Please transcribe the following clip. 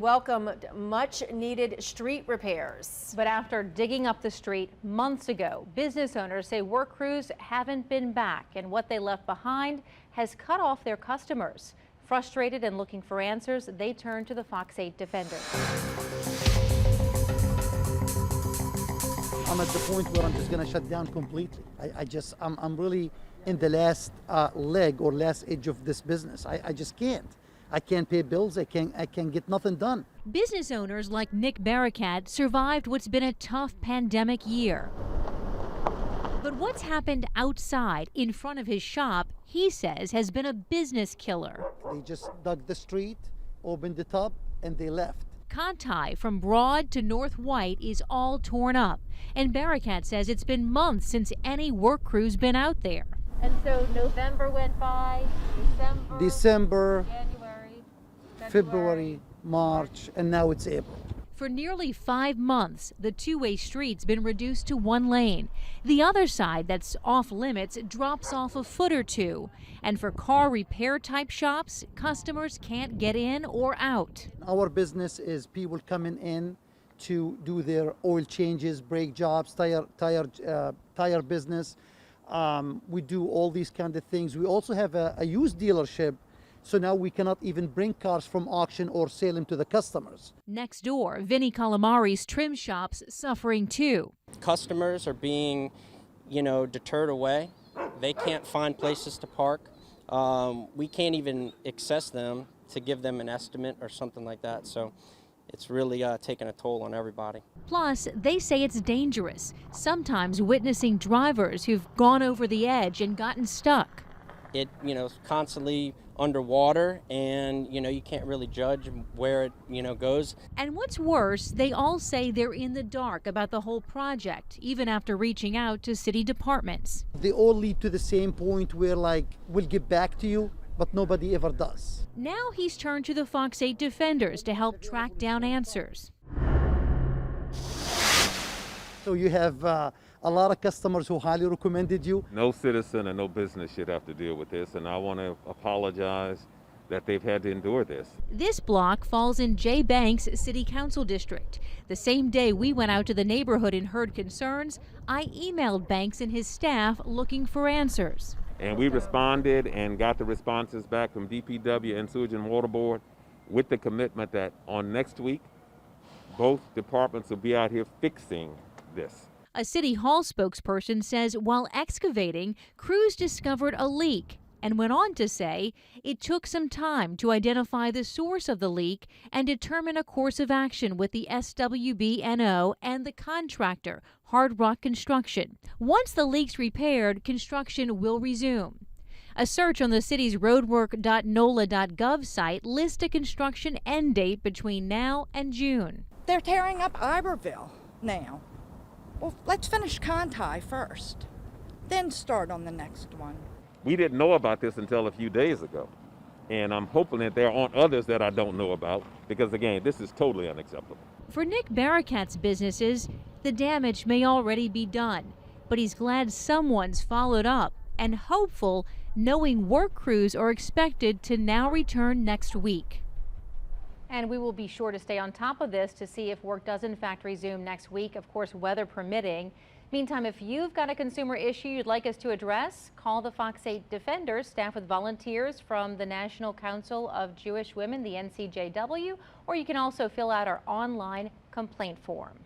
Welcomed much needed street repairs. But after digging up the street months ago, business owners say work crews haven't been back, and what they left behind has cut off their customers. Frustrated and looking for answers, they turn to the FOX8 Defenders. I'm at the point where I'm just going to shut down completely. I'm really in the last leg or last edge of this business. I just can't. I can't pay bills. I can't get nothing done. Business owners like Nick Barakat survived what's been a tough pandemic year. But what's happened outside in front of his shop, he says, has been a business killer. They just dug the street, opened it up, and they left. Contai from Broad to North White is all torn up, and Barakat says it's been months since any work crew's been out there. And so November went by, December, January, February, March, and now it's April. For nearly 5 months, the two-way street's been reduced to one lane. The other side that's off limits drops off a foot or two. And for car repair type shops, customers can't get in or out. Our business is people coming in to do their oil changes, brake jobs, tire business. We do all these kind of things. We also have a used dealership. So now we cannot even bring cars from auction or sell them to the customers. Next door, Vinny Calamari's trim shop's suffering too. Customers are being, deterred away. They can't find places to park. We can't even access them to give them an estimate or something like that. So it's really taking a toll on everybody. Plus, they say it's dangerous, sometimes witnessing drivers who've gone over the edge and gotten stuck. It, constantly underwater, and, you can't really judge where it, goes. And what's worse, they all say they're in the dark about the whole project, even after reaching out to city departments. They all lead to the same point where, we'll get back to you, but nobody ever does. Now he's turned to the FOX8 Defenders to help track down answers. So you have a lot of customers who highly recommended you. No citizen and no business should have to deal with this, and I want to apologize that they've had to endure this. This block falls in Jay Banks City Council District. The same day we went out to the neighborhood and heard concerns, I emailed Banks and his staff looking for answers. And we responded and got the responses back from DPW and Sewage and Water Board with the commitment that on next week, both departments will be out here fixing this. A City Hall spokesperson says while excavating, crews discovered a leak and went on to say it took some time to identify the source of the leak and determine a course of action with the SWBNO and the contractor, Hard Rock Construction. Once the leak's repaired, construction will resume. A search on the city's roadwork.nola.gov site lists a construction end date between now and June. They're tearing up Iberville now. Well, let's finish Contai first, then start on the next one. We didn't know about this until a few days ago, and I'm hoping that there aren't others that I don't know about, because again, this is totally unacceptable. For Nick Barakat's businesses, the damage may already be done, but he's glad someone's followed up and hopeful knowing work crews are expected to now return next week. And we will be sure to stay on top of this to see if work does in fact resume next week, of course, weather permitting. Meantime, if you've got a consumer issue you'd like us to address, call the FOX8 Defenders, staffed with volunteers from the National Council of Jewish Women, the NCJW, or you can also fill out our online complaint form.